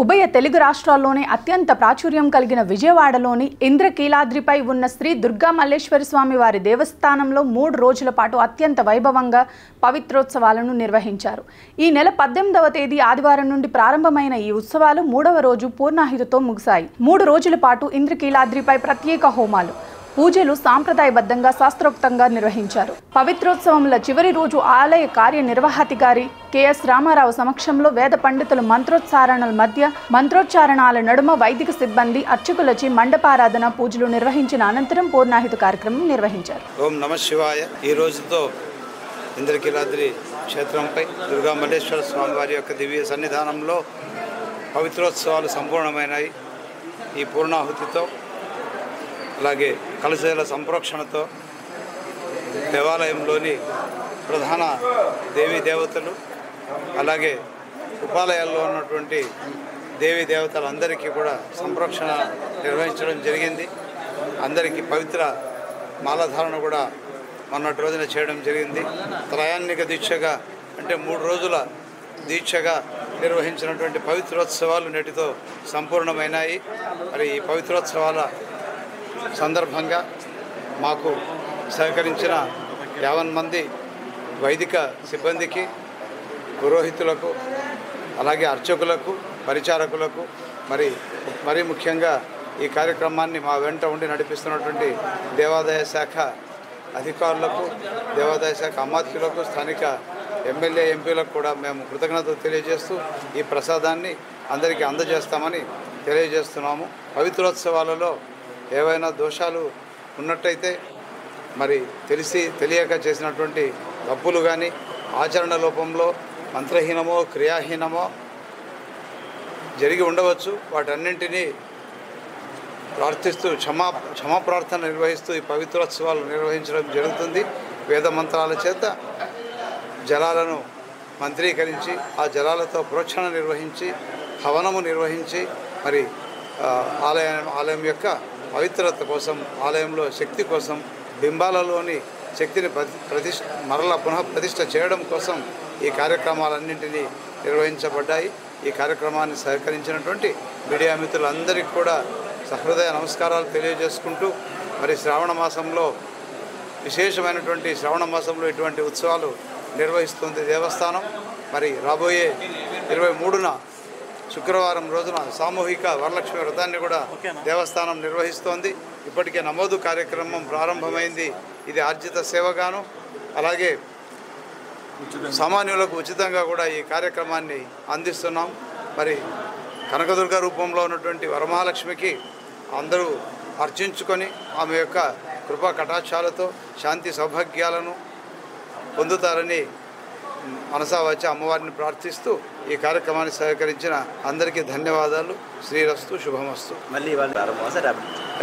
ఉభయ తెలుగు రాష్ట్రాల్లోనే అత్యంత ప్రాచుర్యం కలిగిన విజయవాడలోని ఇంద్రకీలాద్రిపై ఉన్న శ్రీ దుర్గా మల్లేశ్వర స్వామి వారి దేవస్థానంలో 3 రోజుల పాటు అత్యంత వైభవంగా పవిత్రోత్సవాలను నిర్వహించారు. ఈ నెల 18వ తేదీ ఆదివారం నుండి ప్రారంభమైన ఈ ఉత్సవాలు 3వ రోజు పూర్ణాహుతితో ముగిశాయి. 3 రోజుల పాటు ఇంద్రకీలాద్రిపై ప్రత్యేక హోమాలు, పూజలు సాంప్రదాయబద్ధంగా శాస్త్రోక్తంగా నిర్వహించారు. పవిత్రోత్సవంల చివరి రోజు ఆలయ కార్యనిర్వహణాధికారి కెఎస్ రామారావు సమక్షంలో వేద పండితులు మంత్రోచ్చారణల మధ్య మంత్రోచ్చారణాల నడుమ వైదిక సిబ్బంది అర్చకులచే మండపారాధన పూజలు నిర్వహించిన అనంతరం పూర్ణాహుతి కార్యక్రమం నిర్వహించారు. ఓం నమః శివాయ. ఈ రోజుతో ఇంద్రకీలాద్రి క్షేత్రంపై దుర్గా మల్లేశ్వర స్వామి వారి యొక్క దివ్య సన్నిధానంలో పవిత్రోత్సవాలు సంపూర్ణమైనాయి. ఈ పూర్ణాహుతితో అలాగే కలశల సంప్రోక్షణతో దేవాలయంలోని ప్రధాన దేవీ దేవతలు అలాగే ఉపాలయాల్లో ఉన్నటువంటి దేవీ దేవతలందరికీ కూడా సంప్రోక్షణ నిర్వహించడం జరిగింది. అందరికీ పవిత్ర మాలధారణ కూడా మొన్నటి రోజున చేయడం జరిగింది. త్రయాన్నిక దీక్షగా అంటే 3 రోజుల దీక్షగా నిర్వహించినటువంటి పవిత్రోత్సవాలు నేటితో సంపూర్ణమైనాయి. మరి ఈ పవిత్రోత్సవాల సందర్భంగా మాకు సహకరించిన 50 మంది వైదిక సిబ్బందికి, పురోహితులకు, అలాగే అర్చకులకు, పరిచారకులకు, మరి ముఖ్యంగా ఈ కార్యక్రమాన్ని మా వెంట ఉండి నడిపిస్తున్నటువంటి దేవాదాయ శాఖ అధికారులకు, దేవాదాయ శాఖ అమాత్యులకు, స్థానిక ఎమ్మెల్యే ఎంపీలకు కూడా మేము కృతజ్ఞతలు తెలియజేస్తూ ఈ ప్రసాదాన్ని అందరికీ అందజేస్తామని తెలియజేస్తున్నాము. పవిత్రోత్సవాలలో ఏవైనా దోషాలు ఉన్నట్టయితే మరి తెలియక చేసినటువంటి తప్పులు కానీ, ఆచరణ లోపంలో మంత్రహీనమో క్రియాహీనమో జరిగి ఉండవచ్చు. వాటన్నింటినీ ప్రార్థిస్తూ క్షమాప్రార్థన నిర్వహిస్తూ ఈ పవిత్రోత్సవాలు నిర్వహించడం జరుగుతుంది. వేద మంత్రాల చేత జలాలను మంత్రీకరించి ఆ జలాలతో ప్రోక్షణ నిర్వహించి హవనము నిర్వహించి మరి ఆలయం యొక్క పవిత్రత కోసం, ఆలయంలో శక్తి కోసం, బింబాలలోని శక్తిని మరలా పునఃప్రతిష్ఠ చేయడం కోసం ఈ కార్యక్రమాలన్నింటినీ నిర్వహించబడ్డాయి. ఈ కార్యక్రమాన్ని సహకరించినటువంటి మీడియా మిత్రులందరికీ కూడా సహృదయ నమస్కారాలు తెలియజేసుకుంటూ మరి శ్రావణ మాసంలో విశేషమైనటువంటి శ్రావణ మాసంలో ఇటువంటి ఉత్సవాలు నిర్వహిస్తుంది దేవస్థానం. మరి రాబోయే 23న శుక్రవారం రోజున సామూహిక వరలక్ష్మి వ్రతాన్ని కూడా దేవస్థానం నిర్వహిస్తోంది. ఇప్పటికే నమోదు కార్యక్రమం ప్రారంభమైంది. ఇది ఆర్జిత సేవగాను అలాగే సామాన్యులకు ఉచితంగా కూడా ఈ కార్యక్రమాన్ని అందిస్తున్నాం. మరి కనకదుర్గ రూపంలో ఉన్నటువంటి వరమహాలక్ష్మికి అందరూ అర్చించుకొని ఆమె యొక్క కృపా కటాక్షాలతో శాంతి సౌభాగ్యాలను పొందుతారని మనసా వచ్చి అమ్మవారిని ప్రార్థిస్తూ ఈ కార్యక్రమాన్ని సహకరించిన అందరికీ ధన్యవాదాలు. శ్రీరస్తు, శుభమస్తు. మళ్ళీ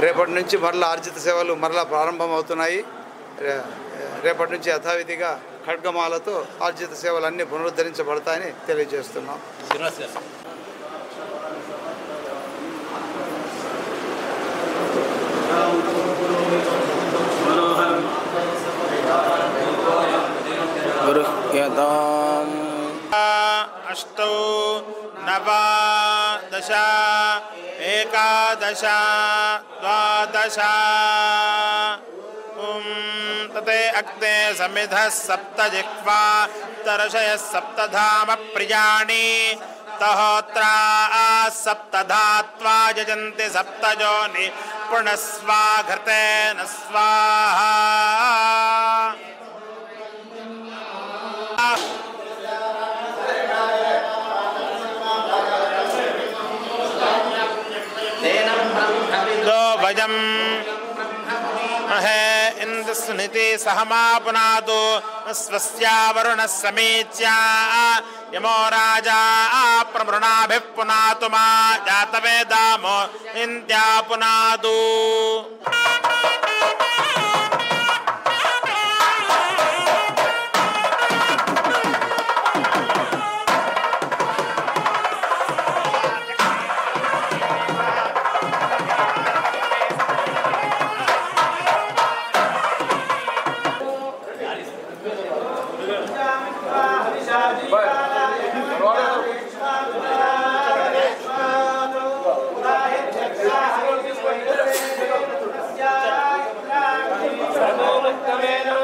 రేపటి నుంచి మరలా ఆర్జిత సేవలు మరలా ప్రారంభమవుతున్నాయి. రేపటి నుంచి యథావిధిగా ఖడ్గమాలతో ఆర్జిత సేవలు అన్నీ పునరుద్ధరించబడతాయని తెలియజేస్తున్నాం. अष्टौ नव दश एकादश द्वादश तते अग्ने समिधः सप्तजिह्वा दर्शयः सप्तधाम प्रियाणि तहोत्रा सप्तधात्वा यजन्ति सप्तजोनि पुनस्वाघृतेन स्वाहा वजम महे इंद्रस्निति सहमा पुनातु स्वस्या वरुणः समीच्या यमो राजा प्रमृणाभिः पुनातु मा जातवेदामो इंद्या पुनातु भक्तवे नमः